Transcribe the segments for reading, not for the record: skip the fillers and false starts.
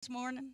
This morning.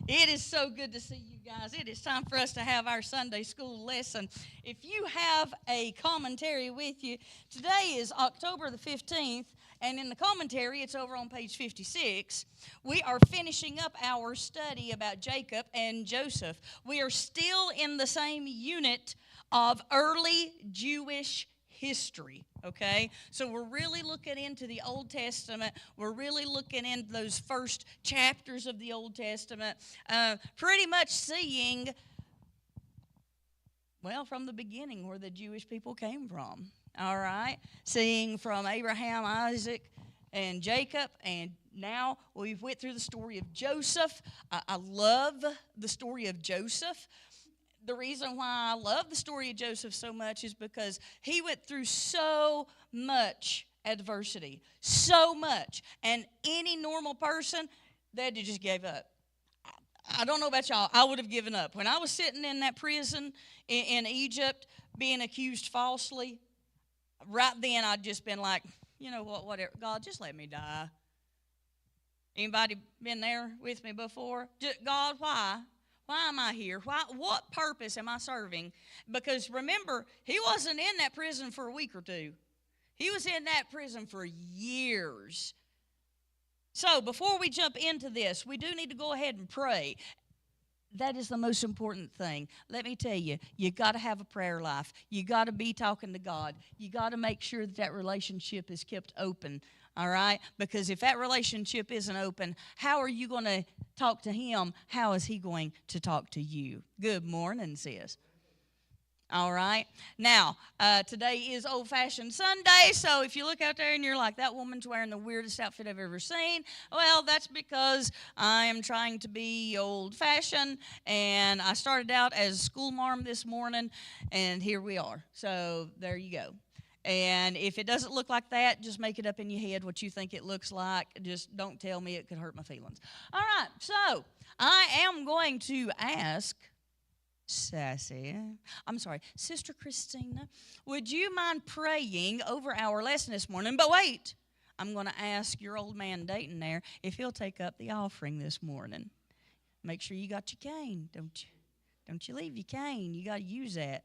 It is so good to see you guys. It is time for us to have our Sunday school lesson. If you have a commentary with you, today is October the 15th, and in the commentary, it's over on page 56. We are finishing up our study about Jacob and Joseph. We are still in the same unit of early Jewish history, okay? So we're really looking into the Old Testament. We're really looking into those first chapters of the Old Testament, pretty much seeing, well, from the beginning where the Jewish people came from, all right? Seeing from Abraham, Isaac, and Jacob, and now we've went through the story of Joseph. I love the story of Joseph. The reason why I love the story of Joseph so much is because he went through so much adversity, so much. And any normal person, they'd have just gave up. I don't know about y'all. I would have given up. When I was sitting in that prison in Egypt being accused falsely, right then I'd just been like, you know what, whatever. God, just let me die. Anybody been there with me before? God, why? Why am I here? What purpose am I serving? Because remember, he wasn't in that prison for a week or two. He was in that prison for years. So before we jump into this, we do need to go ahead and pray. That is the most important thing. Let me tell you, you got to have a prayer life. You got to be talking to God. You got to make sure that relationship is kept open, all right? Because if that relationship isn't open, how are you going to talk to him? How is he going to talk to you? Good morning, sis. All right. Now, today is Old Fashioned Sunday, so if you look out there and you're like, that woman's wearing the weirdest outfit I've ever seen, well, that's because I am trying to be old fashioned, and I started out as school marm this morning, and here we are. So there you go. And if it doesn't look like that, just make it up in your head what you think it looks like. Just don't tell me, it could hurt my feelings. All right, so I am going to ask Sister Christina, would you mind praying over our lesson this morning? But wait, I'm going to ask your old man Dayton there if he'll take up the offering this morning. Make sure you got your cane, don't you? Don't you leave your cane. You got to use that.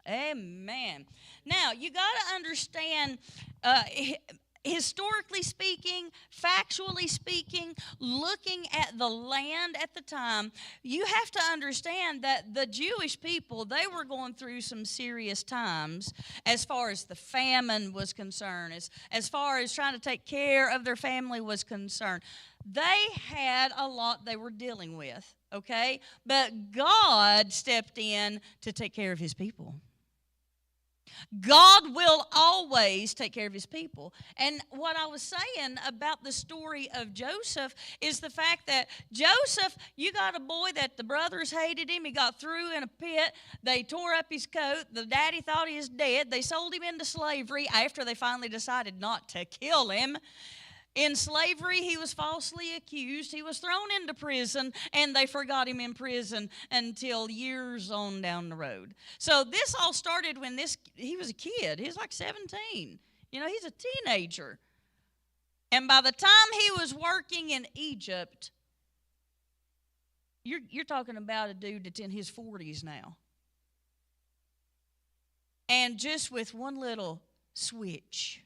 Amen. Now, you got to understand, historically speaking, factually speaking, looking at the land at the time, you have to understand that the Jewish people, they were going through some serious times as far as the famine was concerned, as far as trying to take care of their family was concerned. They had a lot they were dealing with, okay? But God stepped in to take care of his people. God will always take care of his people. And what I was saying about the story of Joseph is the fact that Joseph, you got a boy that the brothers hated him. He got threw in a pit. They tore up his coat. The daddy thought he was dead. They sold him into slavery after they finally decided not to kill him. In slavery, he was falsely accused. He was thrown into prison, and they forgot him in prison until years on down the road. So this all started when he was a kid. He was like 17. You know, he's a teenager. And by the time he was working in Egypt, you're talking about a dude that's in his 40s now. And just with one little switch,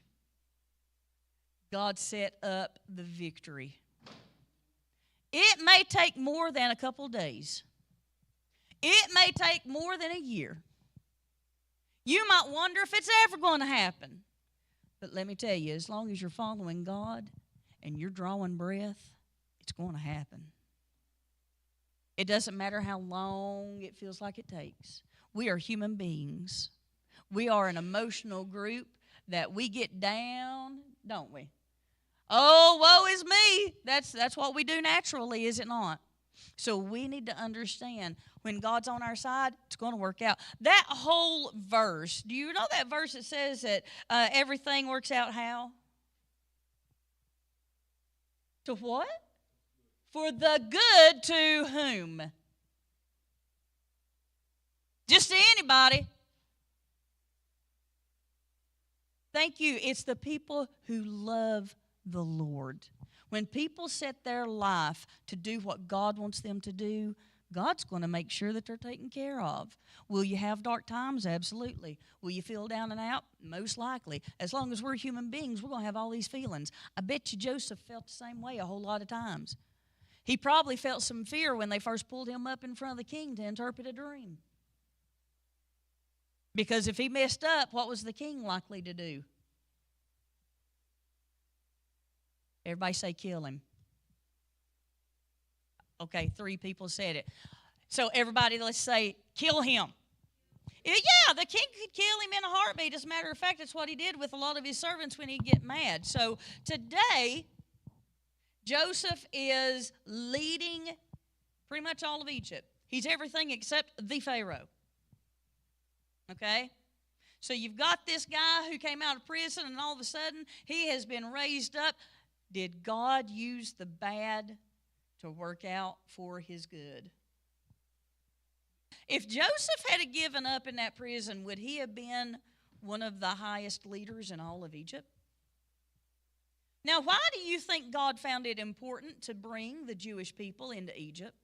God set up the victory. It may take more than a couple days. It may take more than a year. You might wonder if it's ever going to happen. But let me tell you, as long as you're following God and you're drawing breath, it's going to happen. It doesn't matter how long it feels like it takes. We are human beings. We are an emotional group that we get down, don't we? Oh, woe is me. That's what we do naturally, is it not? So we need to understand when God's on our side, it's going to work out. That whole verse, do you know that verse that says that everything works out how? To what? For the good to whom? Just to anybody. Thank you. It's the people who love the Lord. When people set their life to do what God wants them to do, God's going to make sure that they're taken care of. Will you have dark times? Absolutely. Will you feel down and out? Most likely. As long as we're human beings, we're going to have all these feelings. I bet you Joseph felt the same way a whole lot of times. He probably felt some fear when they first pulled him up in front of the king to interpret a dream. Because if he messed up, what was the king likely to do? Everybody say kill him. Okay, 3 people said it. So everybody, let's say kill him. Yeah, the king could kill him in a heartbeat. As a matter of fact, that's what he did with a lot of his servants when he'd get mad. So today, Joseph is leading pretty much all of Egypt. He's everything except the Pharaoh. Okay? So you've got this guy who came out of prison, and all of a sudden, he has been raised up. Did God use the bad to work out for his good? If Joseph had given up in that prison, would he have been one of the highest leaders in all of Egypt? Now, why do you think God found it important to bring the Jewish people into Egypt?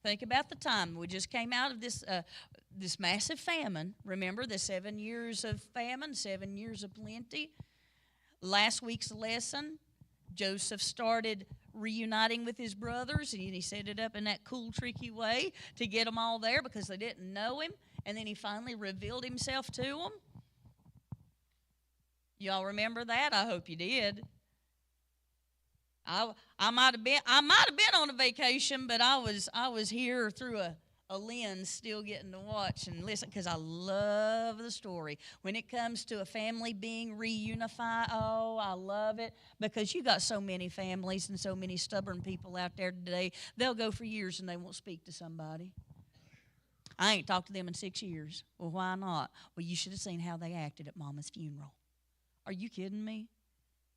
Think about the time. We just came out of this massive famine. Remember the 7 years of famine, 7 years of plenty? Last week's lesson, Joseph started reuniting with his brothers, and he set it up in that cool, tricky way to get them all there because they didn't know him, and then he finally revealed himself to them. Y'all remember that? I hope you did. I might have been on a vacation, but I was here through a lens, still getting to watch and listen, because I love the story. When it comes to a family being reunified, oh, I love it, because you got so many families and so many stubborn people out there today. They'll go for years and they won't speak to somebody. I ain't talked to them in 6 years. Well, why not? Well, you should have seen how they acted at Mama's funeral. Are you kidding me?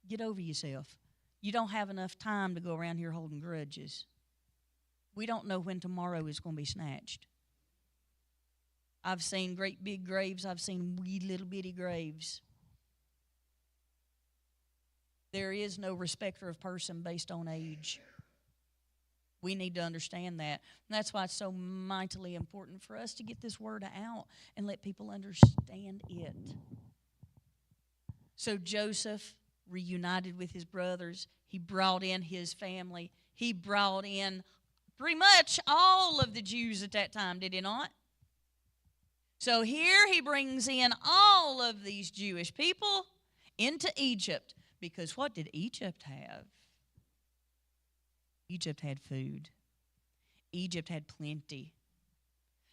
Get over yourself. You don't have enough time to go around here holding grudges. We don't know when tomorrow is going to be snatched. I've seen great big graves. I've seen wee little bitty graves. There is no respecter of person based on age. We need to understand that. And that's why it's so mightily important for us to get this word out and let people understand it. So Joseph reunited with his brothers. He brought in his family. He brought in pretty much all of the Jews at that time, did he not? So here he brings in all of these Jewish people into Egypt. Because what did Egypt have? Egypt had food. Egypt had plenty.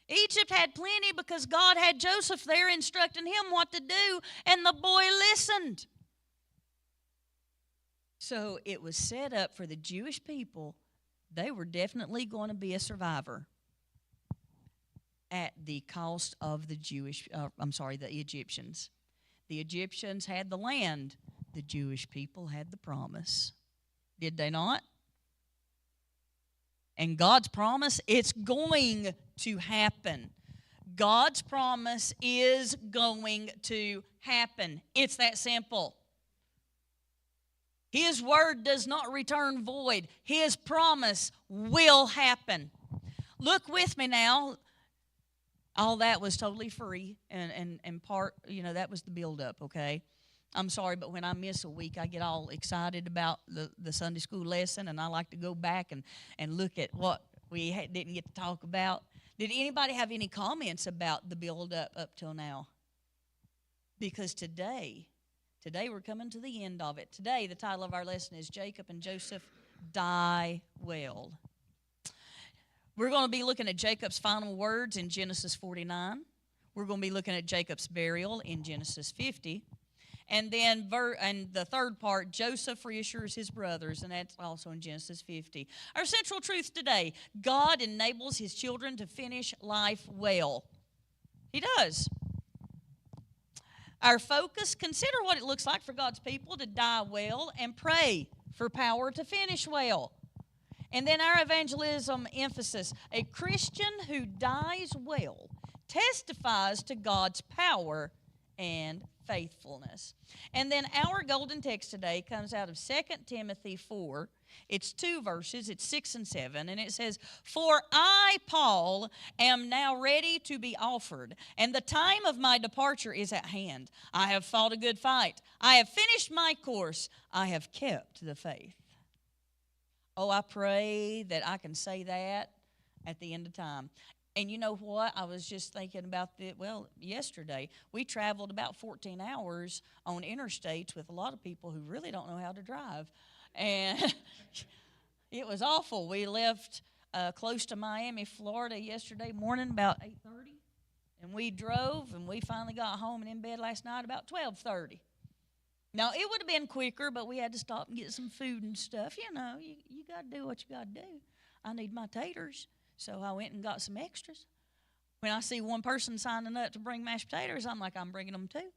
Egypt had plenty because God had Joseph there instructing him what to do, and the boy listened. So it was set up for the Jewish people. They were definitely going to be a survivor at the cost of the Egyptians. The Egyptians had the land. The Jewish people had the promise. Did they not? And God's promise, it's going to happen. God's promise is going to happen. It's that simple. His word does not return void. His promise will happen. Look with me now. All that was totally free and part, that was the build-up, okay? I'm sorry, but when I miss a week, I get all excited about the Sunday school lesson, and I like to go back and look at what we didn't get to talk about. Did anybody have any comments about the build-up up till now? Because today we're coming to the end of it. Today, the title of our lesson is Jacob and Joseph Die Well. We're going to be looking at Jacob's final words in Genesis 49. We're going to be looking at Jacob's burial in Genesis 50. And then the third part, Joseph reassures his brothers, and that's also in Genesis 50. Our central truth today, God enables his children to finish life well. He does. Our focus, consider what it looks like for God's people to die well and pray for power to finish well. And then our evangelism emphasis, a Christian who dies well testifies to God's power and faithfulness. And then our golden text today comes out of 2 Timothy 4. It's 2 verses, it's 6 and 7, and it says, "For I, Paul, am now ready to be offered, and the time of my departure is at hand. I have fought a good fight. I have finished my course. I have kept the faith." Oh, I pray that I can say that at the end of time. And you know what? I was just thinking about yesterday. We traveled about 14 hours on interstates with a lot of people who really don't know how to drive. And it was awful. We left close to Miami, Florida yesterday morning about 8:30. And we drove, and we finally got home and in bed last night about 12:30. Now, it would have been quicker, but we had to stop and get some food and stuff. You know, you got to do what you got to do. I need my taters, so I went and got some extras. When I see one person signing up to bring mashed potatoes, I'm like, I'm bringing them too.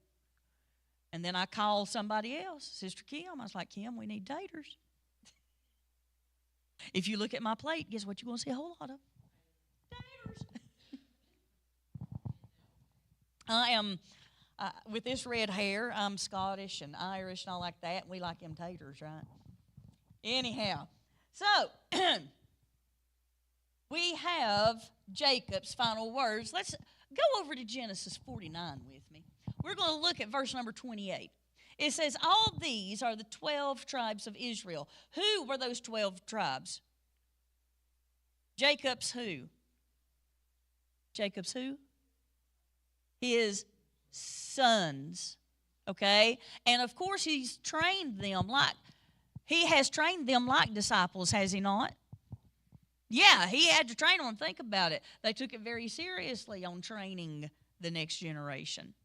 And then I called somebody else, Sister Kim. I was like, Kim, we need taters. If you look at my plate, guess what you're going to see a whole lot of? Taters. I am... with this red hair, I'm Scottish and Irish and all like that. We like them taters, right? Anyhow, so we have Jacob's final words. Let's go over to Genesis 49 with me. We're going to look at verse number 28. It says, all these are the 12 tribes of Israel. Who were those 12 tribes? Jacob's who? Jacob's who? His sons, okay? And of course, he has trained them like disciples, has he not? Yeah, he had to train them. Think about it. They took it very seriously on training the next generation.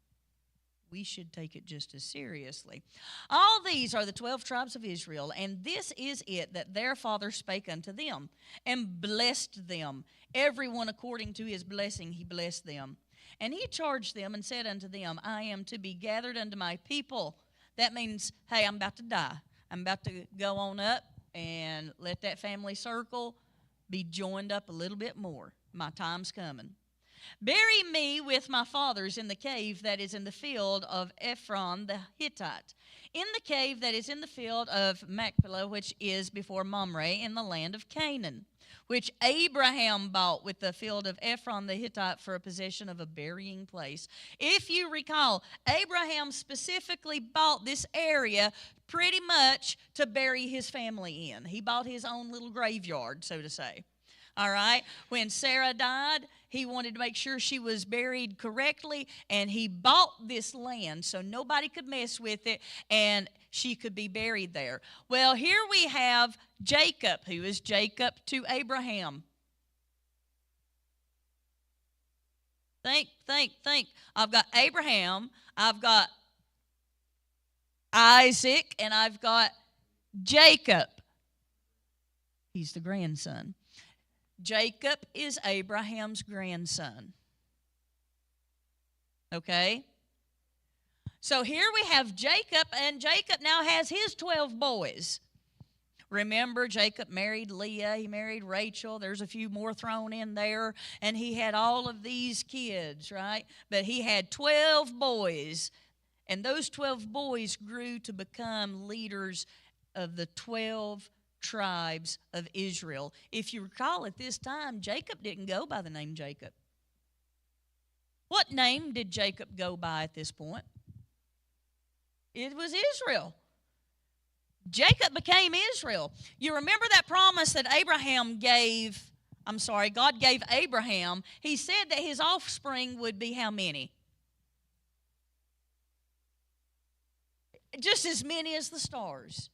We should take it just as seriously. All these are the 12 tribes of Israel, and this is it that their father spake unto them, and blessed them. Everyone according to his blessing he blessed them. And he charged them and said unto them, I am to be gathered unto my people. That means, hey, I'm about to die. I'm about to go on up and let that family circle be joined up a little bit more. My time's coming. Bury me with my fathers in the cave that is in the field of Ephron the Hittite, in the cave that is in the field of Machpelah, which is before Mamre, in the land of Canaan, which Abraham bought with the field of Ephron the Hittite for a possession of a burying place. If you recall, Abraham specifically bought this area pretty much to bury his family in. He bought his own little graveyard, so to say. All right? When Sarah died, he wanted to make sure she was buried correctly, and he bought this land so nobody could mess with it, and she could be buried there. Well, here we have Jacob. Who is Jacob to Abraham? Think. I've got Abraham, I've got Isaac, and I've got Jacob. He's the grandson. Jacob is Abraham's grandson. Okay? So here we have Jacob, and Jacob now has his 12 boys. Remember, Jacob married Leah, he married Rachel. There's a few more thrown in there, and he had all of these kids, right? But he had 12 boys, and those 12 boys grew to become leaders of the 12 tribes of Israel. If you recall, at this time, Jacob didn't go by the name Jacob. What name did Jacob go by at this point? It was Israel. Jacob became Israel. You remember that promise that God gave Abraham. He said that his offspring would be how many? Just as many as the stars.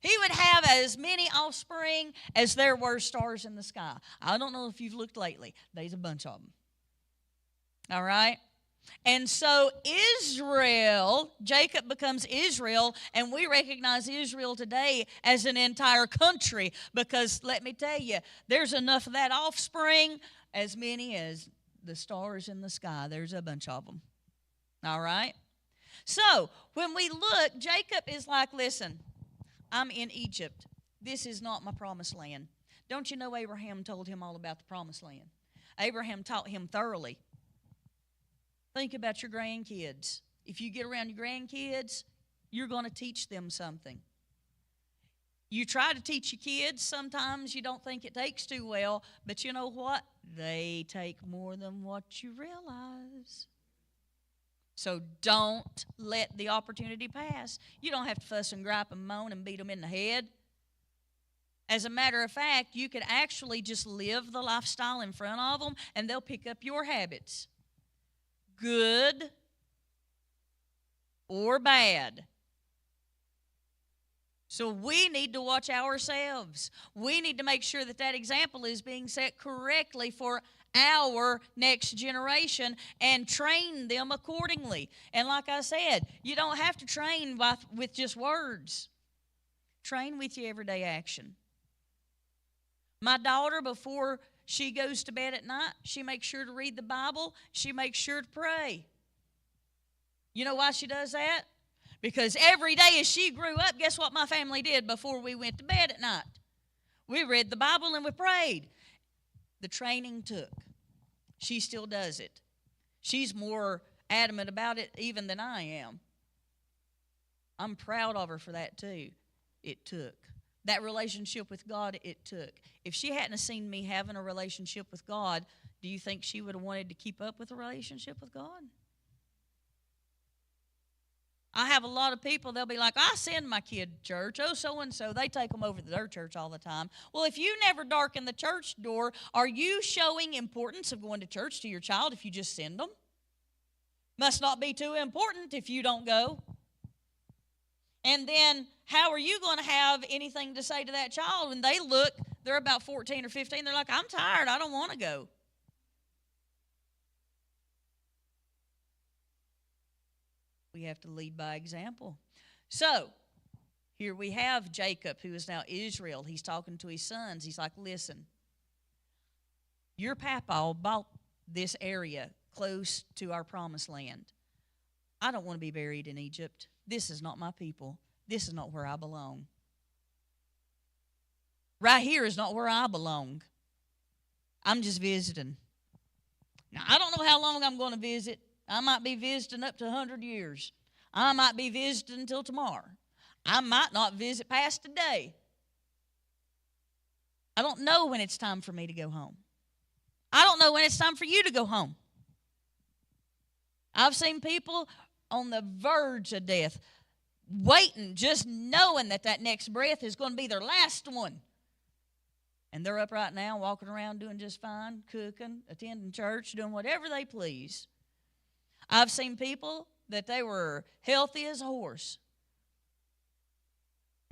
He would have as many offspring as there were stars in the sky. I don't know if you've looked lately. There's a bunch of them. All right? And so Israel, Jacob becomes Israel, and we recognize Israel today as an entire country because, let me tell you, there's enough of that offspring, as many as the stars in the sky. There's a bunch of them. All right? So when we look, Jacob is like, listen, I'm in Egypt. This is not my promised land. Don't you know Abraham told him all about the promised land? Abraham taught him thoroughly. Think about your grandkids. If you get around your grandkids, you're going to teach them something. You try to teach your kids, sometimes you don't think it takes too well, but you know what? They take more than what you realize. So don't let the opportunity pass. You don't have to fuss and gripe and moan and beat them in the head. As a matter of fact, you could actually just live the lifestyle in front of them, and they'll pick up your habits, good or bad. So we need to watch ourselves. We need to make sure that that example is being set correctly for our next generation and train them accordingly. And like I said, you don't have to train with just words. Train with your everyday action. My daughter, before she goes to bed at night, she makes sure to read the Bible. She makes sure to pray. You know why she does that? Because every day as she grew up, guess what my family did before we went to bed at night? We read the Bible and we prayed. The training took. She still does it. She's more adamant about it even than I am. I'm proud of her for that too. It took. That relationship with God, it took. If she hadn't seen me having a relationship with God, do you think she would have wanted to keep up with a relationship with God? I have a lot of people, they'll be like, I send my kid to church. Oh, so-and-so, they take them over to their church all the time. Well, if you never darken the church door, are you showing importance of going to church to your child if you just send them? Must not be too important if you don't go. And then how are you going to have anything to say to that child when they look, they're about 14 or 15, they're like, I'm tired, I don't want to go. We have to lead by example. So, here we have Jacob, who is now Israel. He's talking to his sons. He's like, listen, your papa bought this area close to our promised land. I don't want to be buried in Egypt. This is not my people. This is not where I belong. Right here is not where I belong. I'm just visiting. Now, I don't know how long I'm going to visit. I might be visiting up to 100 years. I might be visiting until tomorrow. I might not visit past today. I don't know when it's time for me to go home. I don't know when it's time for you to go home. I've seen people on the verge of death, waiting, just knowing that that next breath is going to be their last one. And they're up right now, walking around doing just fine, cooking, attending church, doing whatever they please. I've seen people that they were healthy as a horse.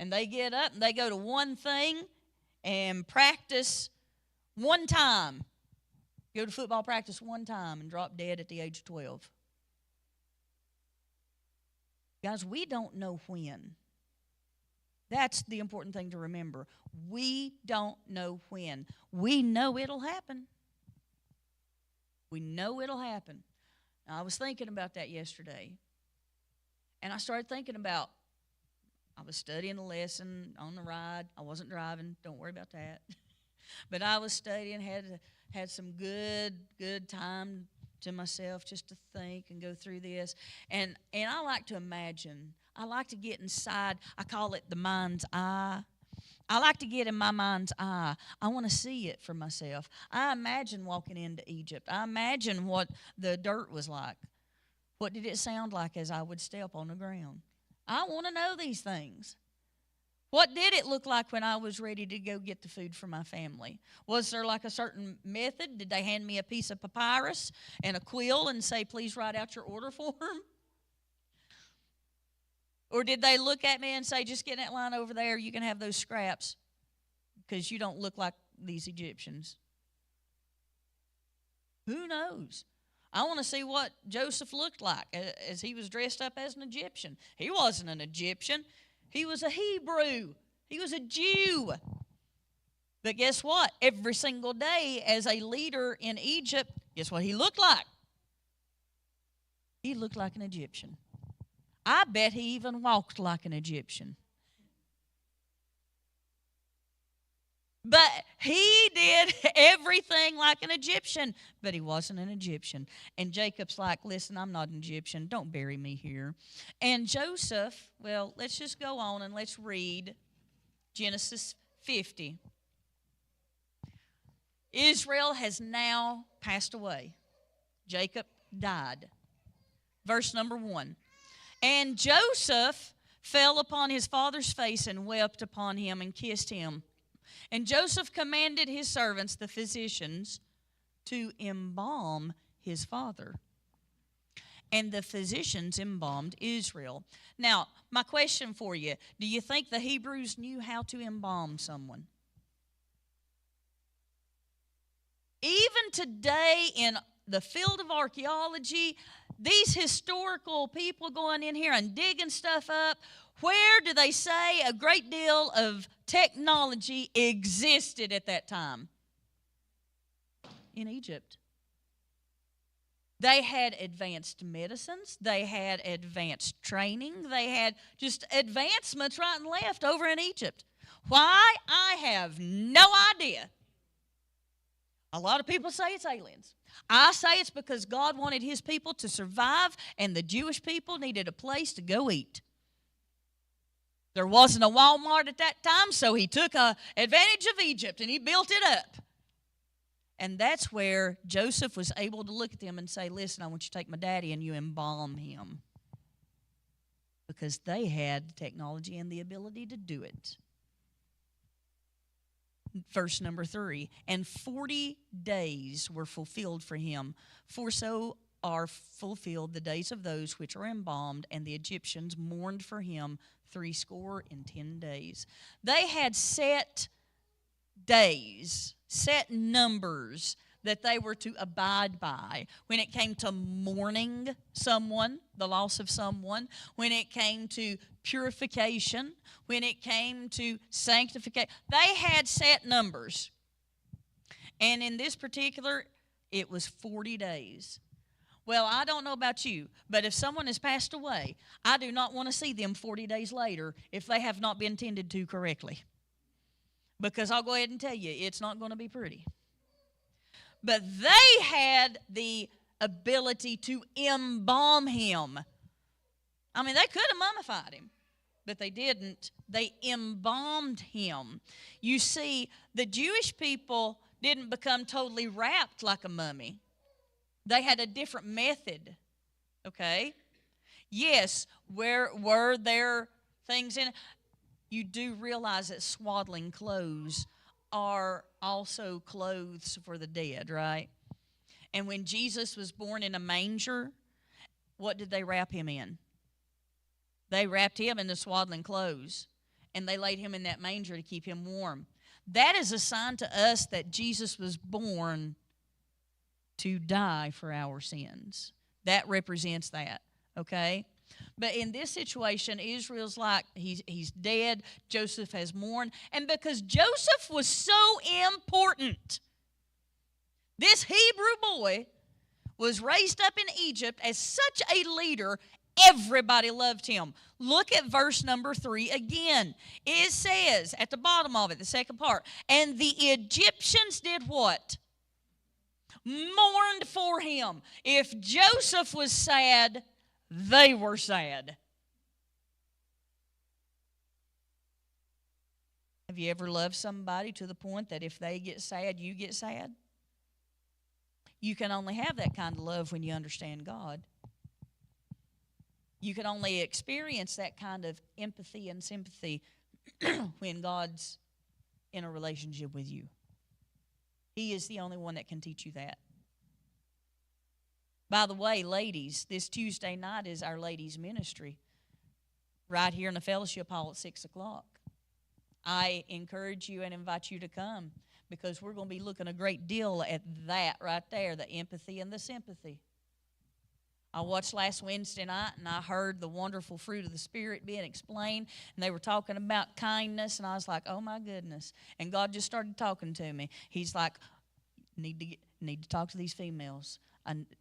And they get up and they go to one thing and practice one time. Go to football practice one time and drop dead at the age of 12. Guys, we don't know when. That's the important thing to remember. We don't know when. We know it'll happen. We know it'll happen. Now, I was thinking about that yesterday. And I started thinking about, I was studying a lesson on the ride. I wasn't driving. Don't worry about that. But I was studying, had some good time to myself just to think and go through this. And I like to imagine. I like to get inside. I call it the mind's eye. I like to get in my mind's eye. I want to see it for myself. I imagine walking into Egypt. I imagine what the dirt was like. What did it sound like as I would step on the ground? I want to know these things. What did it look like when I was ready to go get the food for my family? Was there like a certain method? Did they hand me a piece of papyrus and a quill and say, please write out your order form? Or did they look at me and say, just get in that line over there, you can have those scraps because you don't look like these Egyptians? Who knows? I want to see what Joseph looked like as he was dressed up as an Egyptian. He wasn't an Egyptian. He was a Hebrew. He was a Jew. But guess what? Every single day as a leader in Egypt, guess what he looked like? He looked like an Egyptian. I bet he even walked like an Egyptian. But he did everything like an Egyptian, but he wasn't an Egyptian. And Jacob's like, listen, I'm not an Egyptian. Don't bury me here. And Joseph, well, let's just go on and let's read Genesis 50. Israel has now passed away. Jacob died. Verse number 1. And Joseph fell upon his father's face and wept upon him and kissed him. And Joseph commanded his servants, the physicians, to embalm his father. And the physicians embalmed Israel. Now, my question for you, do you think the Hebrews knew how to embalm someone? Even today in the field of archaeology, these historical people going in here and digging stuff up, where do they say a great deal of technology existed at that time? In Egypt. They had advanced medicines. They had advanced training. They had just advancements right and left over in Egypt. Why? I have no idea. A lot of people say it's aliens. I say it's because God wanted his people to survive, and the Jewish people needed a place to go eat. There wasn't a Walmart at that time, so he took advantage of Egypt, and he built it up. And that's where Joseph was able to look at them and say, listen, I want you to take my daddy and you embalm him. Because they had the technology and the ability to do it. Verse number 3, and 40 days were fulfilled for him, for so are fulfilled the days of those which are embalmed, and the Egyptians mourned for him 70 days. They had set days, set numbers that they were to abide by when it came to mourning someone, the loss of someone, when it came to purification, when it came to sanctification. They had set numbers. And in this particular, it was 40 days. Well, I don't know about you, but if someone has passed away, I do not want to see them 40 days later if they have not been tended to correctly. Because I'll go ahead and tell you, it's not going to be pretty. But they had the ability to embalm him. I mean, they could have mummified him, but they didn't. They embalmed him. You see, the Jewish people didn't become totally wrapped like a mummy. They had a different method, okay? Yes, were there things in it? You do realize that swaddling clothes are also clothes for the dead, right? And when Jesus was born in a manger, what did they wrap him in? They wrapped him in the swaddling clothes, and they laid him in that manger to keep him warm. That is a sign to us that Jesus was born to die for our sins. That represents that, okay? But in this situation, Israel's like, he's dead. Joseph has mourned. And because Joseph was so important, this Hebrew boy was raised up in Egypt as such a leader, everybody loved him. Look at verse number 3 again. It says at the bottom of it, the second part, and the Egyptians did what? Mourned for him. If Joseph was sad, they were sad. Have you ever loved somebody to the point that if they get sad, you get sad? You can only have that kind of love when you understand God. You can only experience that kind of empathy and sympathy when God's in a relationship with you. He is the only one that can teach you that. By the way, ladies, this Tuesday night is Our Ladies Ministry right here in the fellowship hall at 6 o'clock. I encourage you and invite you to come because we're going to be looking a great deal at that right there, the empathy and the sympathy. I watched last Wednesday night and I heard the wonderful fruit of the Spirit being explained, and they were talking about kindness, and I was like, oh my goodness. And God just started talking to me. He's like, need to talk to these females.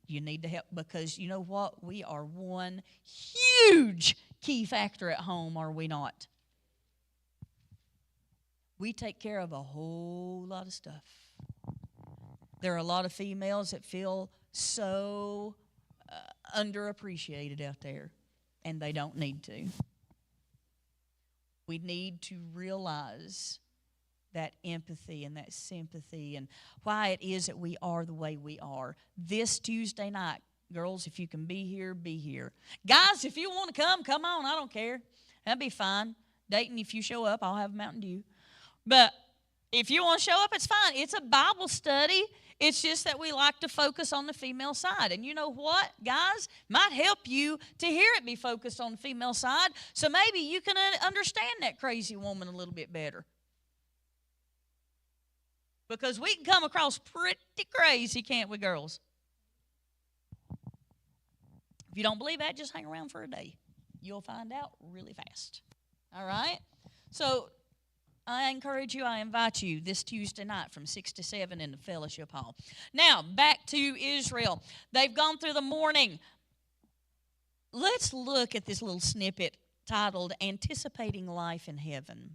You need to help, because you know what? We are one huge key factor at home, are we not? We take care of a whole lot of stuff. There are a lot of females that feel so underappreciated out there, and they don't need to. We need to realize that empathy and that sympathy and why it is that we are the way we are. This Tuesday night, girls, if you can be here, be here. Guys, if you want to come on. I don't care. That'd be fine. Dayton, if you show up, I'll have a Mountain Dew. But if you want to show up, it's fine. It's a Bible study. It's just that we like to focus on the female side. And you know what, guys? Might help you to hear it be focused on the female side, so maybe you can understand that crazy woman a little bit better. Because we can come across pretty crazy, can't we, girls? If you don't believe that, just hang around for a day. You'll find out really fast. All right? So I encourage you, I invite you this Tuesday night from 6 to 7 in the fellowship hall. Now, back to Israel. They've gone through the morning. Let's look at this little snippet titled Anticipating Life in Heaven.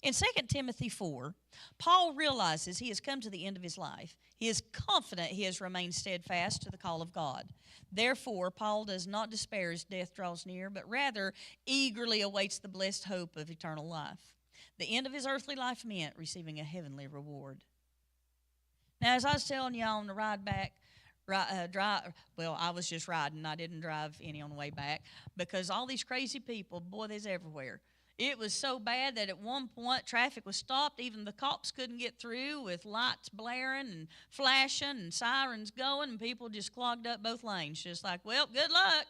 In 2 Timothy 4, Paul realizes he has come to the end of his life. He is confident he has remained steadfast to the call of God. Therefore, Paul does not despair as death draws near, but rather eagerly awaits the blessed hope of eternal life. The end of his earthly life meant receiving a heavenly reward. Now, as I was telling y'all on the ride back, I was just riding. I didn't drive any on the way back, because all these crazy people, boy, there's everywhere. It was so bad that at one point traffic was stopped. Even the cops couldn't get through, with lights blaring and flashing and sirens going, and people just clogged up both lanes, just like, well, good luck.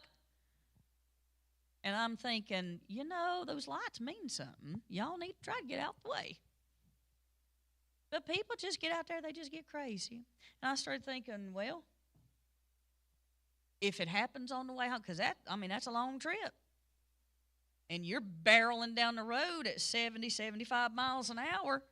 And I'm thinking, you know, those lights mean something. Y'all need to try to get out the way. But people just get out there, they just get crazy. And I started thinking, well, if it happens on the way home, because that's a long trip. And you're barreling down the road at 70, 75 miles an hour.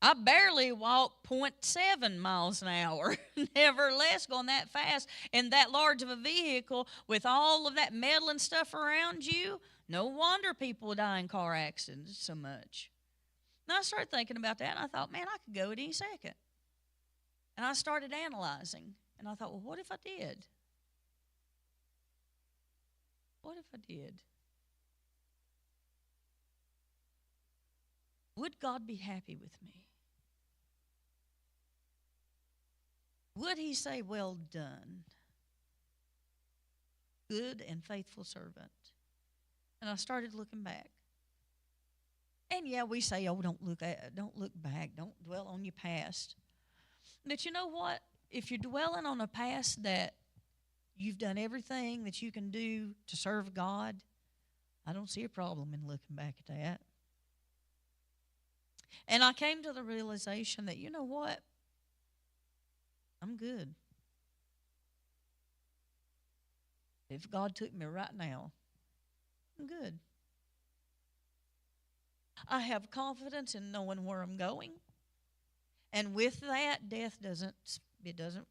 I barely walk 0.7 miles an hour, nevertheless going that fast. And that large of a vehicle with all of that metal and stuff around you, no wonder people die in car accidents so much. And I started thinking about that, and I thought, man, I could go at any second. And I started analyzing, and I thought, well, what if I did? What if I did? Would God be happy with me? Would he say, well done, good and faithful servant? And I started looking back. And yeah, we say, oh, don't look back, don't dwell on your past. But you know what? If you're dwelling on a past that you've done everything that you can do to serve God, I don't see a problem in looking back at that. And I came to the realization that, you know what? I'm good. If God took me right now, I'm good. I have confidence in knowing where I'm going. And with that, death doesn't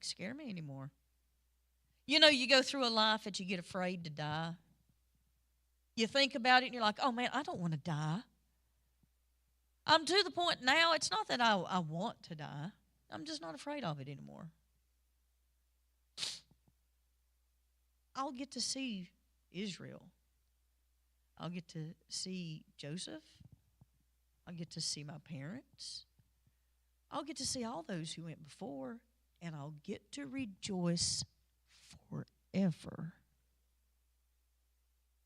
scare me anymore. You know, you go through a life that you get afraid to die. You think about it and you're like, oh man, I don't want to die. I'm to the point now, it's not that I want to die. I'm just not afraid of it anymore. I'll get to see Israel. I'll get to see Joseph. I'll get to see my parents. I'll get to see all those who went before, and I'll get to rejoice forever.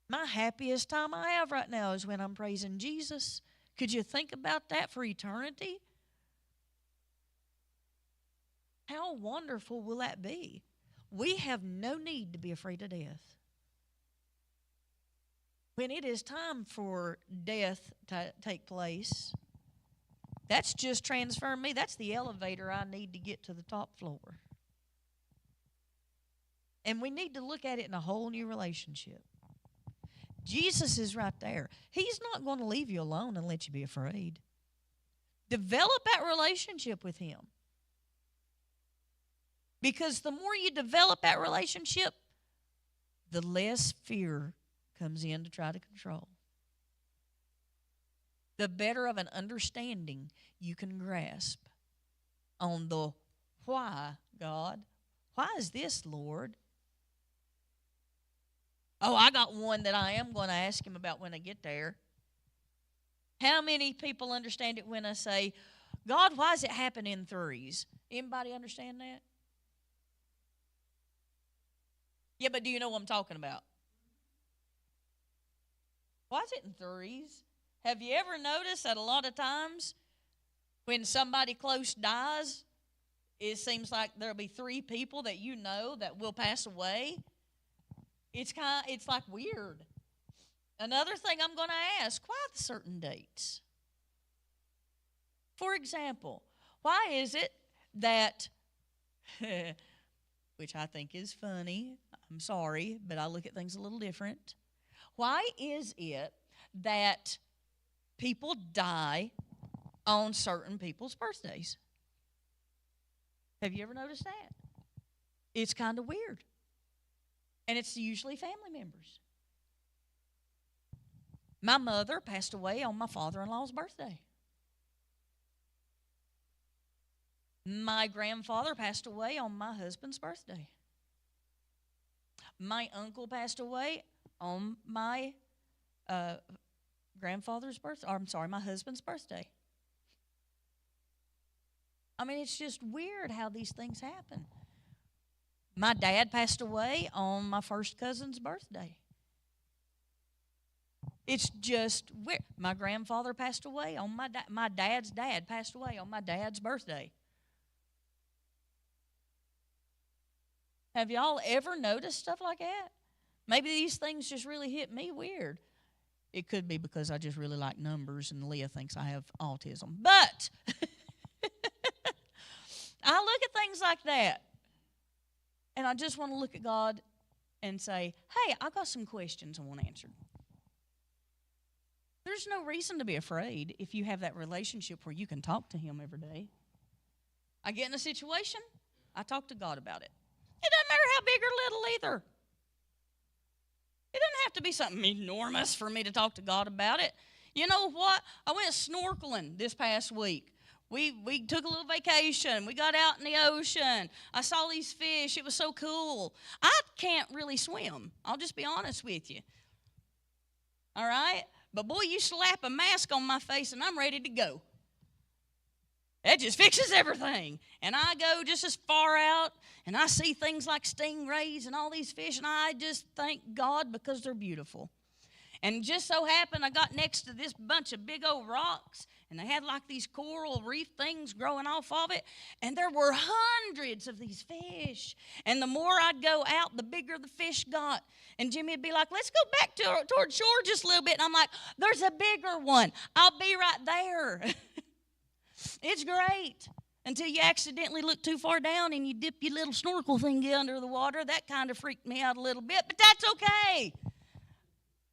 My happiest time I have right now is when I'm praising Jesus. Could you think about that for eternity? How wonderful will that be? We have no need to be afraid of death. When it is time for death to take place, that's just transferring me. That's the elevator I need to get to the top floor. And we need to look at it in a whole new relationship. Jesus is right there. He's not going to leave you alone and let you be afraid. Develop that relationship with him. Because the more you develop that relationship, the less fear comes in to try to control. The better of an understanding you can grasp on the why, God. Why is this, Lord? Oh, I got one that I am going to ask him about when I get there. How many people understand it when I say, God, why does it happen in threes? Anybody understand that? Yeah, but do you know what I'm talking about? Why is it in threes? Have you ever noticed that a lot of times when somebody close dies, it seems like there'll be three people that you know that will pass away? It's like weird. Another thing I'm going to ask, why the certain dates? For example, why is it that, which I think is funny, I'm sorry, but I look at things a little different. Why is it that people die on certain people's birthdays? Have you ever noticed that? It's kind of weird. And it's usually family members. My mother passed away on my father-in-law's birthday. My grandfather passed away on my husband's birthday. My uncle passed away on my grandfather's birthday. Or, I'm sorry, my husband's birthday. I mean, it's just weird how these things happen. My dad passed away on my first cousin's birthday. It's just weird. My grandfather passed away on my dad's dad passed away on my dad's birthday. Have y'all ever noticed stuff like that? Maybe these things just really hit me weird. It could be because I just really like numbers and Leah thinks I have autism. But I look at things like that. And I just want to look at God and say, hey, I got some questions I want answered. There's no reason to be afraid if you have that relationship where you can talk to him every day. I get in a situation, I talk to God about it. It doesn't matter how big or little either. It doesn't have to be something enormous for me to talk to God about it. You know what? I went snorkeling this past week. We took a little vacation. We got out in the ocean. I saw these fish. It was so cool. I can't really swim. I'll just be honest with you. All right? But boy, you slap a mask on my face and I'm ready to go. That just fixes everything. And I go just as far out and I see things like stingrays and all these fish and I just thank God because they're beautiful. And just so happened I got next to this bunch of big old rocks and they had like these coral reef things growing off of it. And there were hundreds of these fish. And the more I'd go out, the bigger the fish got. And Jimmy would be like, let's go back toward shore just a little bit. And I'm like, there's a bigger one. I'll be right there. It's great. Until you accidentally look too far down and you dip your little snorkel thingy under the water. That kind of freaked me out a little bit, but that's okay.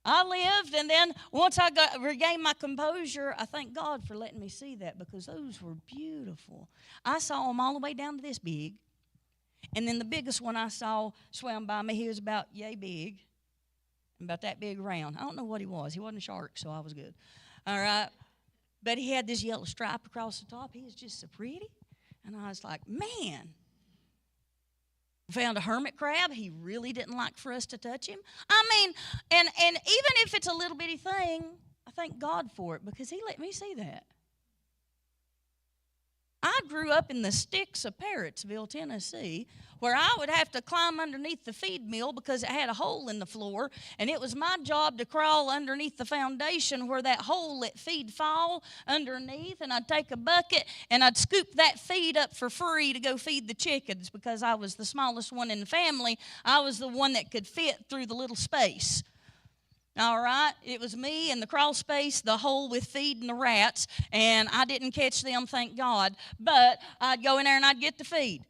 I lived, and then once I regained my composure, I thank God for letting me see that because those were beautiful. I saw them all the way down to this big, and then the biggest one I saw swam by me. He was about yay big, about that big round. I don't know what he was. He wasn't a shark, so I was good. All right, but he had this yellow stripe across the top. He was just so pretty, and I was like, man. Found a hermit crab. He really didn't like for us to touch him. I mean, and even if it's a little bitty thing, I thank God for it because he let me see that. I grew up in the sticks of Parrottsville, Tennessee, where I would have to climb underneath the feed mill because it had a hole in the floor, and it was my job to crawl underneath the foundation where that hole let feed fall underneath, and I'd take a bucket and I'd scoop that feed up for free to go feed the chickens because I was the smallest one in the family. I was the one that could fit through the little space. All right, it was me and the crawl space, the hole with feeding the rats, and I didn't catch them, thank God, but I'd go in there and I'd get the feed.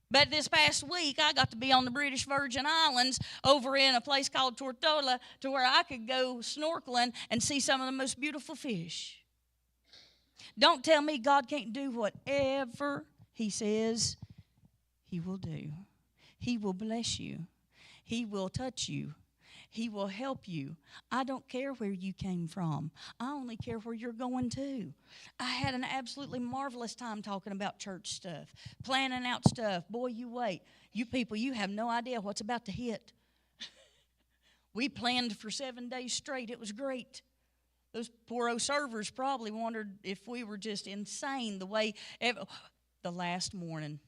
But this past week, I got to be on the British Virgin Islands over in a place called Tortola to where I could go snorkeling and see some of the most beautiful fish. Don't tell me God can't do whatever he says He will do. He will bless you. He will touch you. He will help you. I don't care where you came from. I only care where you're going to. I had an absolutely marvelous time talking about church stuff, planning out stuff. Boy, you wait. You people, you have no idea what's about to hit. We planned for 7 days straight. It was great. Those poor old servers probably wondered if we were just insane the way. The last morning.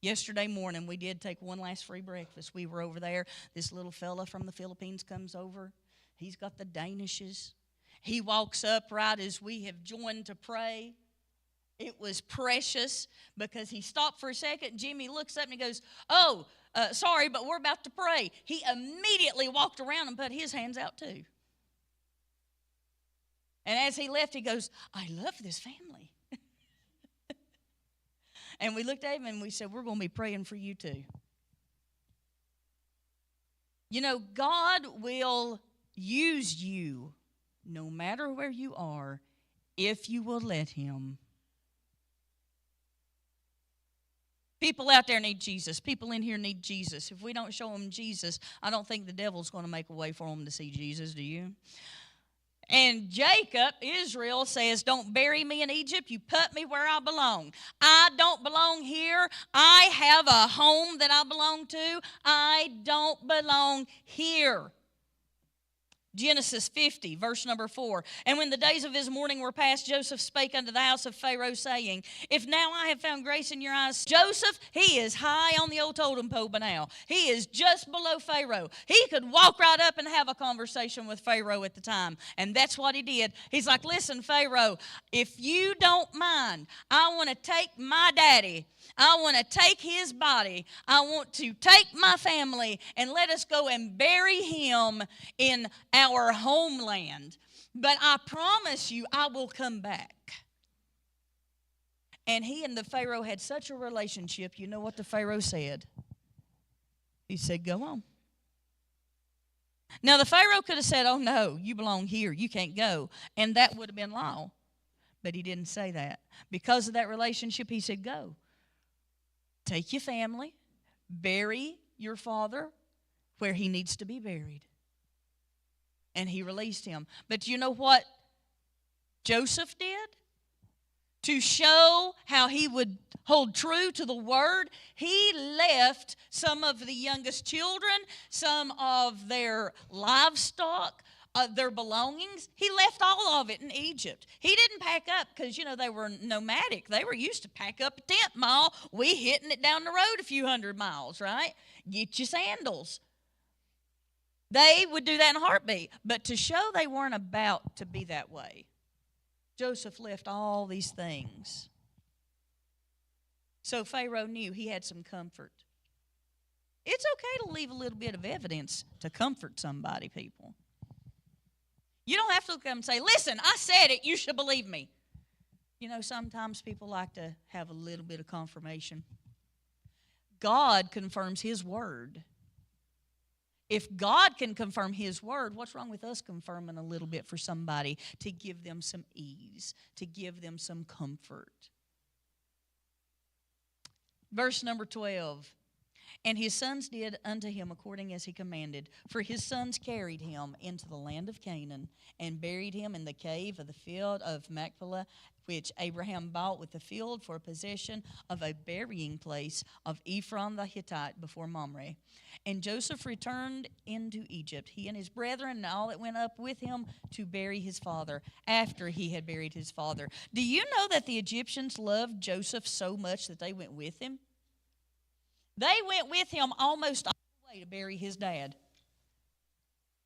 Yesterday morning, we did take one last free breakfast. We were over there. This little fella from the Philippines comes over. He's got the Danishes. He walks up right as we have joined to pray. It was precious because he stopped for a second. Jimmy looks up and he goes, sorry, but we're about to pray. He immediately walked around and put his hands out too. And as he left, he goes, I love this family. And we looked at him and we said, we're going to be praying for you too. You know, God will use you no matter where you are if you will let Him. People out there need Jesus. People in here need Jesus. If we don't show them Jesus, I don't think the devil's going to make a way for them to see Jesus, do you? And Jacob, Israel, says, don't bury me in Egypt. You put me where I belong. I don't belong here. I have a home that I belong to. I don't belong here. Genesis 50, verse number 4. And when the days of his mourning were past, Joseph spake unto the house of Pharaoh, saying, if now I have found grace in your eyes, Joseph, he is high on the old totem pole by now. He is just below Pharaoh. He could walk right up and have a conversation with Pharaoh at the time. And that's what he did. He's like, listen, Pharaoh, if you don't mind, I want to take my daddy. I want to take his body. I want to take my family and let us go and bury him in our homeland. But I promise you, I will come back. And he and the Pharaoh had such a relationship. You know what the Pharaoh said? He said, go on. Now, the Pharaoh could have said, oh, no, you belong here. You can't go. And that would have been law. But he didn't say that. Because of that relationship, he said, go. Take your family, bury your father where he needs to be buried. And he released him. But you know what Joseph did? To show how he would hold true to the word, he left some of the youngest children, some of their livestock, their belongings. He left all of it in Egypt. He didn't pack up because, you know, they were nomadic. They were used to pack up a tent mile. We hitting it down the road a few hundred miles, right? Get your sandals. They would do that in a heartbeat. But to show they weren't about to be that way, Joseph left all these things. So Pharaoh knew he had some comfort. It's okay to leave a little bit of evidence to comfort somebody, people. You don't have to come and say, listen, I said it, you should believe me. You know, sometimes people like to have a little bit of confirmation. God confirms His word. If God can confirm His word, what's wrong with us confirming a little bit for somebody to give them some ease, to give them some comfort? Verse number 12. And his sons did unto him according as he commanded. For his sons carried him into the land of Canaan and buried him in the cave of the field of Machpelah, which Abraham bought with the field for a possession of a burying place of Ephron the Hittite before Mamre. And Joseph returned into Egypt, he and his brethren and all that went up with him to bury his father after he had buried his father. Do you know that the Egyptians loved Joseph so much that they went with him? They went with him almost all the way to bury his dad.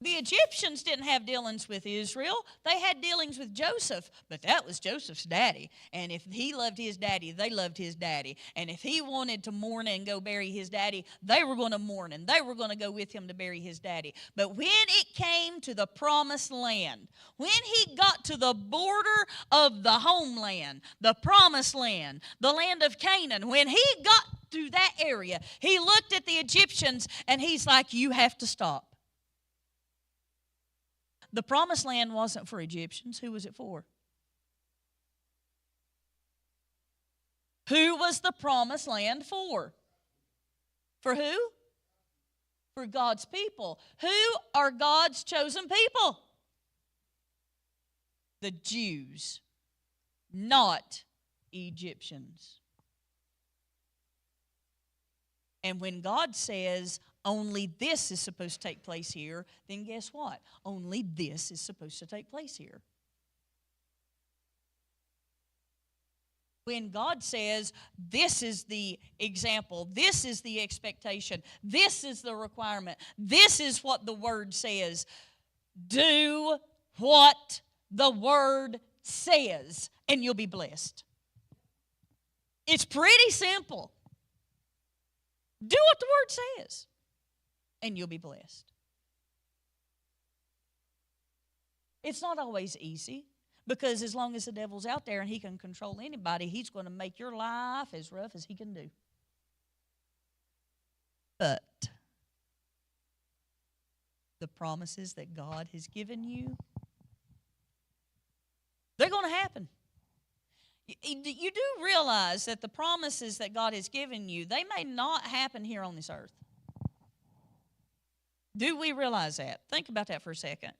The Egyptians didn't have dealings with Israel. They had dealings with Joseph, but that was Joseph's daddy. And if he loved his daddy, they loved his daddy. And if he wanted to mourn and go bury his daddy, they were going to mourn and they were going to go with him to bury his daddy. But when it came to the promised land, when he got to the border of the homeland, the promised land, the land of Canaan, when he got to that area, he looked at the Egyptians and he's like, you have to stop. The promised land wasn't for Egyptians. Who was it for? Who was the promised land for? For who? For God's people. Who are God's chosen people? The Jews, not Egyptians. And when God says only this is supposed to take place here, then guess what? Only this is supposed to take place here. When God says this is the example, this is the expectation, this is the requirement, this is what the Word says, do what the Word says, and you'll be blessed. It's pretty simple. Do what the Word says, and you'll be blessed. It's not always easy, because as long as the devil's out there and he can control anybody, he's going to make your life as rough as he can do. But the promises that God has given you, they're going to happen. You do realize that the promises that God has given you, they may not happen here on this earth. Do we realize that? Think about that for a second.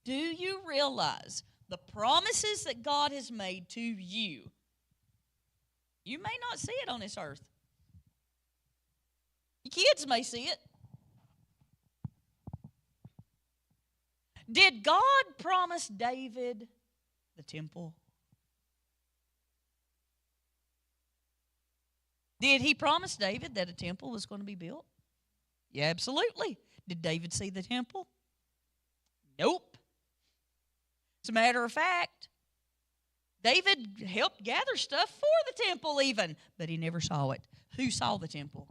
Do you realize the promises that God has made to you? You may not see it on this earth. Your kids may see it. Did God promise David the temple? Did he promise David that a temple was going to be built? Yeah, absolutely. Did David see the temple? Nope. As a matter of fact, David helped gather stuff for the temple even, but he never saw it. Who saw the temple?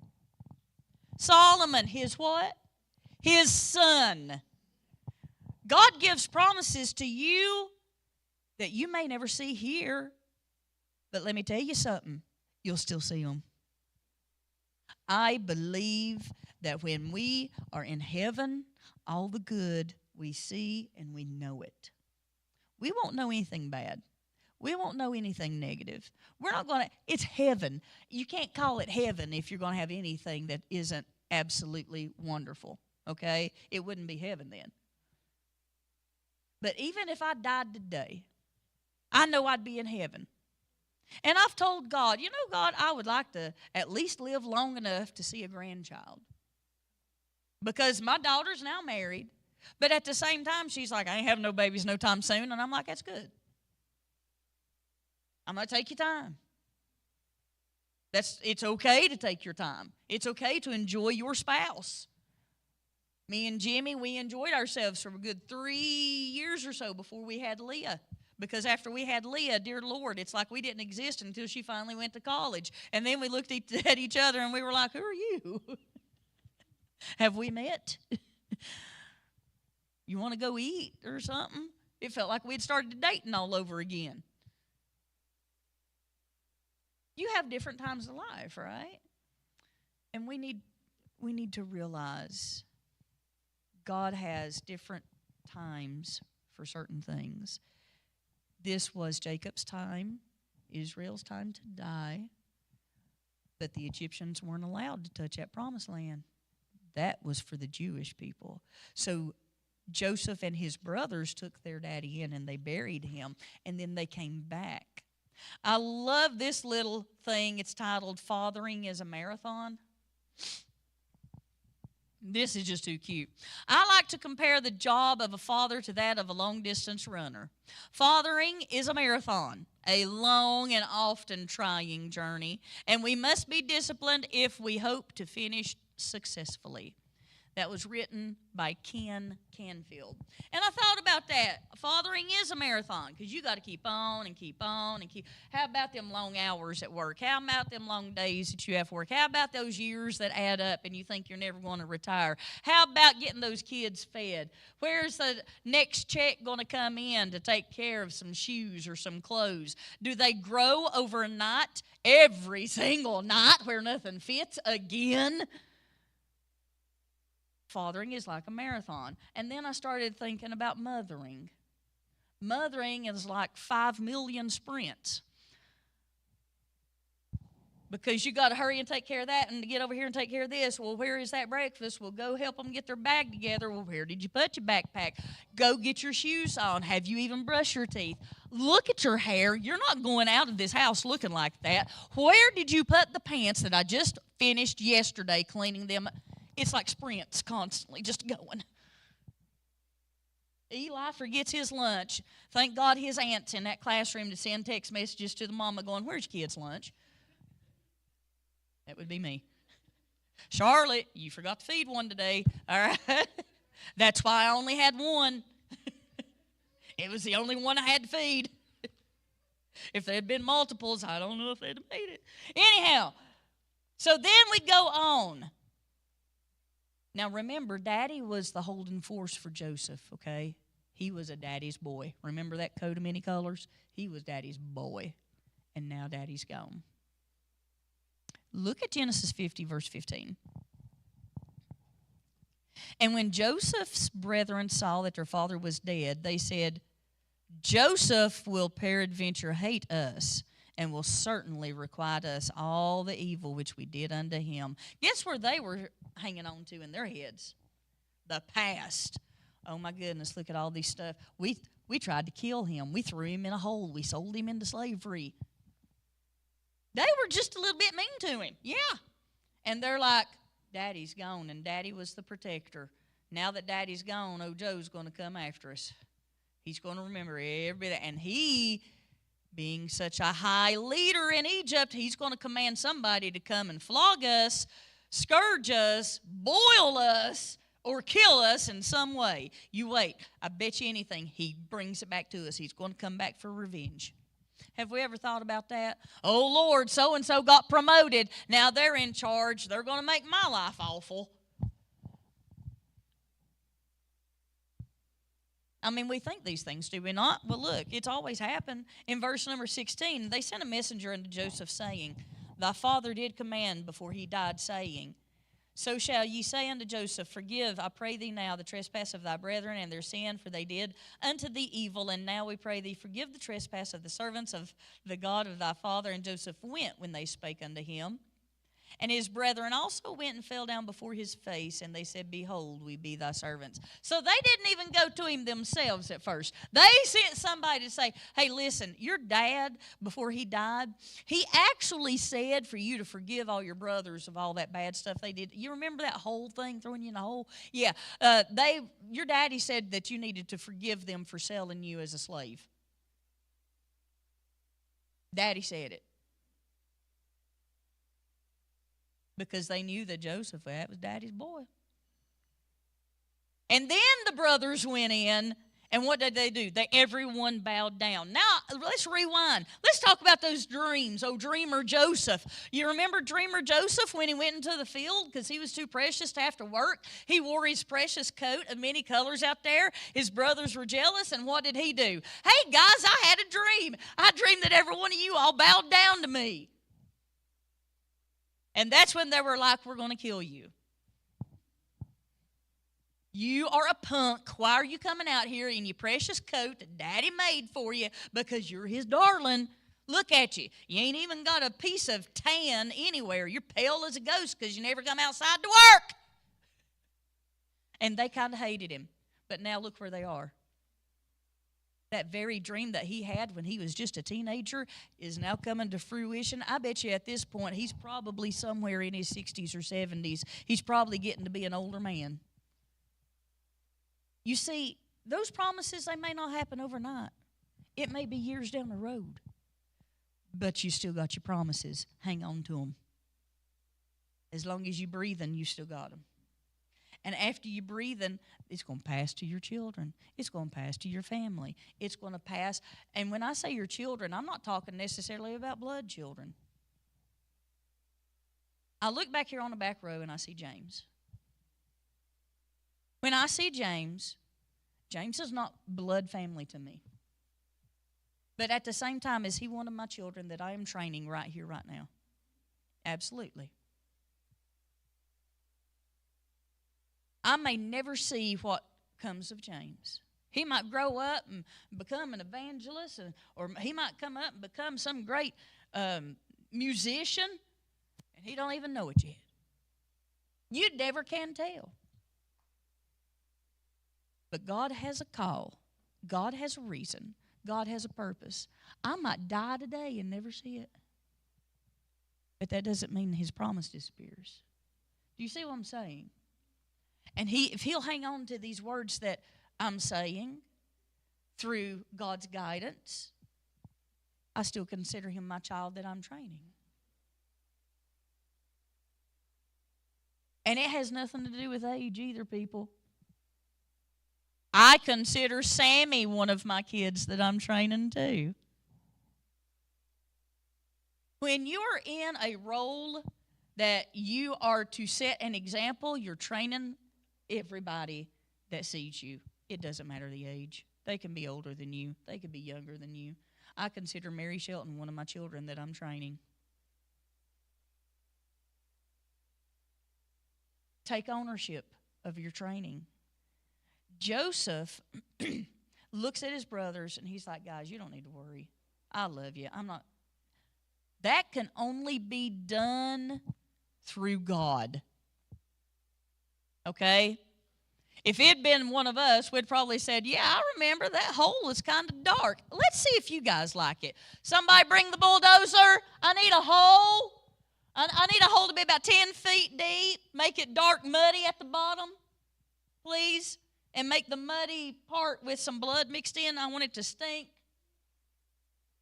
Solomon, his what? His son. God gives promises to you that you may never see here, but let me tell you something, you'll still see them. I believe that when we are in heaven, all the good we see and we know it. We won't know anything bad. We won't know anything negative. We're not going to, it's heaven. You can't call it heaven if you're going to have anything that isn't absolutely wonderful, okay? It wouldn't be heaven then. But even if I died today, I know I'd be in heaven. And I've told God, you know, God, I would like to at least live long enough to see a grandchild. Because my daughter's now married. But at the same time, she's like, I ain't having no babies no time soon. And I'm like, that's good. I'm going to take your time. It's okay to take your time. It's okay to enjoy your spouse. Me and Jimmy, we enjoyed ourselves for a good 3 years or so before we had Leah. Because after we had Leah, dear Lord, it's like we didn't exist until she finally went to college. And then we looked at each other and we were like, who are you? Have we met? You want to go eat or something? It felt like we'd started dating all over again. You have different times of life, right? And we need to realize God has different times for certain things. This was Jacob's time, Israel's time to die, but the Egyptians weren't allowed to touch that promised land. That was for the Jewish people. So Joseph and his brothers took their daddy in and they buried him, and then they came back. I love this little thing. It's titled Fathering is a Marathon. This is just too cute. I like to compare the job of a father to that of a long-distance runner. Fathering is a marathon, a long and often trying journey, and we must be disciplined if we hope to finish successfully. That was written by Ken Canfield. And I thought about that. Fathering is a marathon because you got to keep on and keep on and keep. How about them long hours at work? How about them long days that you have work? How about those years that add up and you think you're never going to retire? How about getting those kids fed? Where's the next check going to come in to take care of some shoes or some clothes? Do they grow overnight, every single night where nothing fits again? Fathering is like a marathon. And then I started thinking about mothering. Mothering is like 5 million sprints. because you got to hurry and take care of that and get over here and take care of this. Well, where is that breakfast? Well, go help them get their bag together. Well, where did you put your backpack? Go get your shoes on. Have you even brushed your teeth? Look at your hair. You're not going out of this house looking like that. Where did you put the pants that I just finished yesterday cleaning them? It's like sprints constantly just going. Eli forgets his lunch. Thank God his aunt's in that classroom to send text messages to the mama going, where's your kid's lunch? That would be me. Charlotte, you forgot to feed one today. All right. That's why I only had one. It was the only one I had to feed. If there had been multiples, I don't know if they'd have made it. Anyhow, so then we go on. Now remember, Daddy was the holding force for Joseph, okay? He was a daddy's boy. Remember that coat of many colors? He was Daddy's boy. And now Daddy's gone. Look at Genesis 50, verse 15. And when Joseph's brethren saw that their father was dead, they said, Joseph will peradventure hate us, and will certainly requite us all the evil which we did unto him. Guess where they were hanging on to in their heads? The past. Oh my goodness, look at all these stuff. We tried to kill him. We threw him in a hole. We sold him into slavery. They were just a little bit mean to him. Yeah. And they're like, Daddy's gone, and Daddy was the protector. Now that Daddy's gone, old Joe's going to come after us. He's going to remember every bit. And he, being such a high leader in Egypt, he's going to command somebody to come and flog us, scourge us, boil us, or kill us in some way. You wait. I bet you anything, he brings it back to us. He's going to come back for revenge. Have we ever thought about that? Oh, Lord, so-and-so got promoted. Now they're in charge. They're going to make my life awful. I mean, we think these things, do we not? Well, look, it's always happened. In verse number 16, they sent a messenger unto Joseph, saying, Thy father did command before he died, saying, So shall ye say unto Joseph, Forgive, I pray thee now, the trespass of thy brethren and their sin, for they did unto thee evil. And now we pray thee, forgive the trespass of the servants of the God of thy father. And Joseph went when they spake unto him. And his brethren also went and fell down before his face, and they said, Behold, we be thy servants. So they didn't even go to him themselves at first. They sent somebody to say, hey, listen, your dad, before he died, he actually said for you to forgive all your brothers of all that bad stuff they did. You remember that whole thing, throwing you in a hole? Yeah. Your daddy said that you needed to forgive them for selling you as a slave. Daddy said it. Because they knew that Joseph, that was Daddy's boy. And then the brothers went in, and what did they do? Everyone bowed down. Now, let's rewind. Let's talk about those dreams. Oh, dreamer Joseph. You remember dreamer Joseph when he went into the field because he was too precious to have to work? He wore his precious coat of many colors out there. His brothers were jealous, and what did he do? Hey, guys, I had a dream. I dreamed that every one of you all bowed down to me. And that's when they were like, we're going to kill you. You are a punk. Why are you coming out here in your precious coat that Daddy made for you because you're his darling? Look at you. You ain't even got a piece of tan anywhere. You're pale as a ghost because you never come outside to work. And they kind of hated him. But now look where they are. That very dream that he had when he was just a teenager is now coming to fruition. I bet you at this point he's probably somewhere in his 60s or 70s. He's probably getting to be an older man. You see, those promises, they may not happen overnight. It may be years down the road. But you still got your promises. Hang on to them. As long as you're breathing, you still got them. And after you're breathing, it's going to pass to your children. It's going to pass to your family. It's going to pass. And when I say your children, I'm not talking necessarily about blood children. I look back here on the back row and I see James. When I see James, James is not blood family to me. But at the same time, is he one of my children that I am training right here, right now? Absolutely. I may never see what comes of James. He might grow up and become an evangelist, or he might come up and become some great musician. And he don't even know it yet. You never can tell. But God has a call. God has a reason. God has a purpose. I might die today and never see it. But that doesn't mean his promise disappears. Do you see what I'm saying? And if he'll hang on to these words that I'm saying through God's guidance, I still consider him my child that I'm training. And it has nothing to do with age either, people. I consider Sammy one of my kids that I'm training too. When you're in a role that you are to set an example, you're training everybody that sees you. It doesn't matter the age. They can be older than you. They could be younger than you. I consider Mary Shelton one of my children that I'm training. Take ownership of your training. Joseph looks at his brothers and he's like, guys, you don't need to worry. I love you. I'm not. That can only be done through God. Okay? If it had been one of us, we'd probably said, yeah, I remember that hole is kind of dark. Let's see if you guys like it. Somebody bring the bulldozer. I need a hole. I need a hole to be about 10 feet deep. Make it dark, muddy at the bottom, please. And make the muddy part with some blood mixed in. I want it to stink.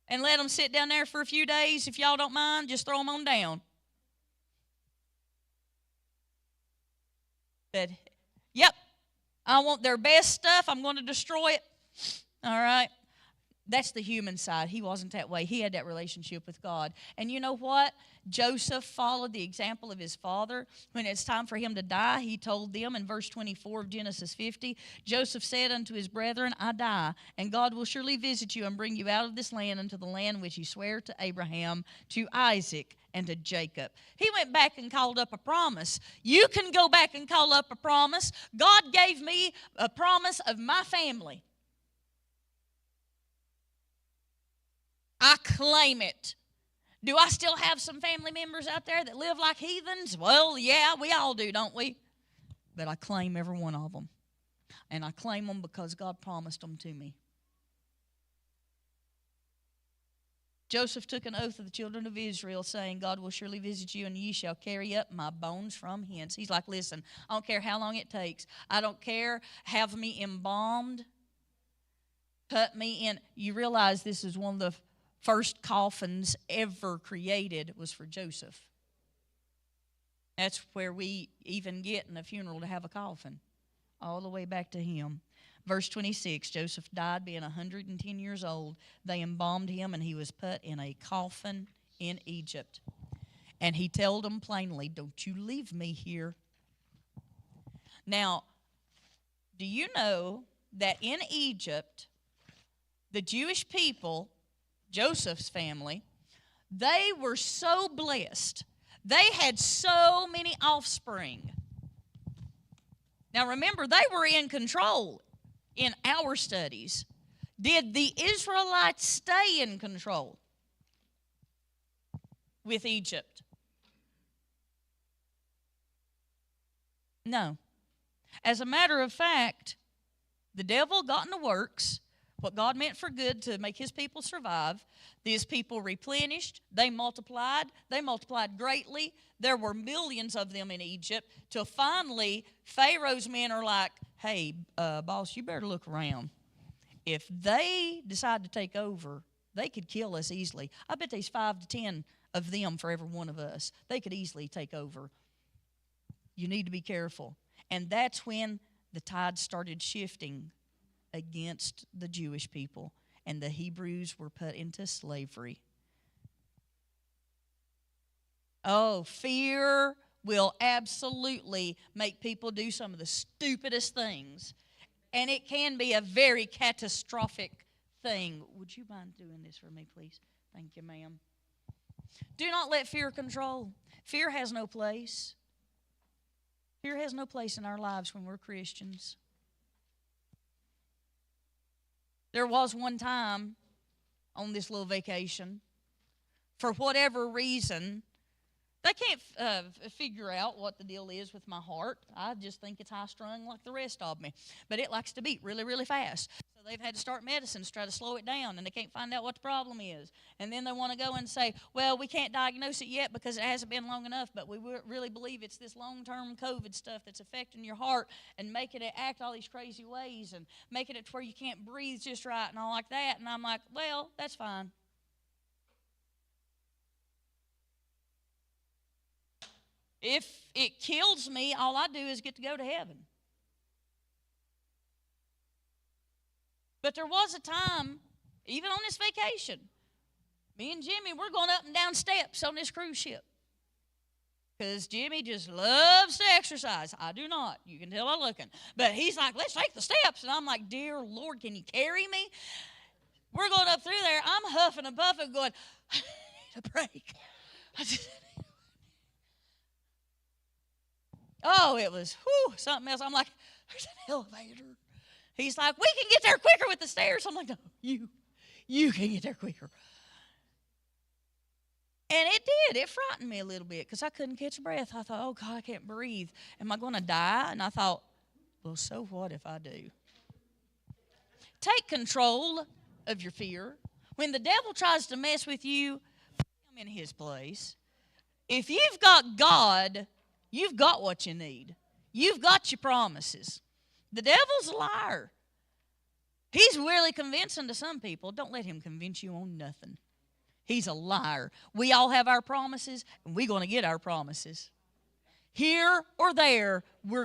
And let them sit down there for a few days. If y'all don't mind, just throw them on down. But, yep, I want their best stuff. I'm going to destroy it. All right? That's the human side. He wasn't that way. He had that relationship with God. And you know what? Joseph followed the example of his father. When it's time for him to die, he told them in verse 24 of Genesis 50, Joseph said unto his brethren, I die, and God will surely visit you and bring you out of this land into the land which he sware to Abraham, to Isaac, and to Jacob. He went back and called up a promise. You can go back and call up a promise. God gave me a promise of my family. I claim it. Do I still have some family members out there that live like heathens? Well, yeah, we all do, don't we? But I claim every one of them. And I claim them because God promised them to me. Joseph took an oath of the children of Israel, saying, God will surely visit you, and ye shall carry up my bones from hence. He's like, listen, I don't care how long it takes. I don't care. Have me embalmed. Put me in. You realize this is one of the first coffins ever created was for Joseph. That's where we even get in a funeral to have a coffin, all the way back to him. Verse 26, Joseph died being 110 years old. They embalmed him, and he was put in a coffin in Egypt. And he told them plainly, don't you leave me here. Now, do you know that in Egypt, the Jewish people, Joseph's family, they were so blessed. They had so many offspring. Now remember, they were in control in our studies. Did the Israelites stay in control with Egypt? No. As a matter of fact, the devil got in the works. What God meant for good to make his people survive. These people replenished. They multiplied greatly. There were millions of them in Egypt till finally Pharaoh's men are like, hey, boss, you better look around. If they decide to take over, they could kill us easily. I bet there's 5 to 10 of them for every one of us. They could easily take over. You need to be careful. And that's when the tide started shifting against the Jewish people, and the Hebrews were put into slavery. Oh, fear will absolutely make people do some of the stupidest things, and it can be a very catastrophic thing. Would you mind doing this for me, please? Thank you, ma'am. Do not let fear control. Fear has no place. Fear has no place in our lives when we're Christians. There was one time on this little vacation, for whatever reason, They can't figure out what the deal is with my heart. I just think it's high strung like the rest of me. But it likes to beat really, really fast. So they've had to start medicines to try to slow it down, and they can't find out what the problem is. And then they want to go and say, well, we can't diagnose it yet because it hasn't been long enough, but we really believe it's this long-term COVID stuff that's affecting your heart and making it act all these crazy ways and making it to where you can't breathe just right and all like that. And I'm like, well, that's fine. If it kills me, all I do is get to go to heaven. But there was a time, even on this vacation, me and Jimmy, we're going up and down steps on this cruise ship. Because Jimmy just loves to exercise. I do not. You can tell I'm looking. But he's like, let's take the steps. And I'm like, dear Lord, can you carry me? We're going up through there. I'm huffing and puffing going, I need a break. Oh, it was something else. I'm like, there's an elevator. He's like, we can get there quicker with the stairs. I'm like, no, you can get there quicker. And it did. It frightened me a little bit because I couldn't catch a breath. I thought, oh, God, I can't breathe. Am I going to die? And I thought, well, so what if I do? Take control of your fear. When the devil tries to mess with you, put him in his place. If you've got God, you've got what you need. You've got your promises. The devil's a liar. He's really convincing to some people. Don't let him convince you on nothing. He's a liar. We all have our promises, and we're going to get our promises. Here or there, we're going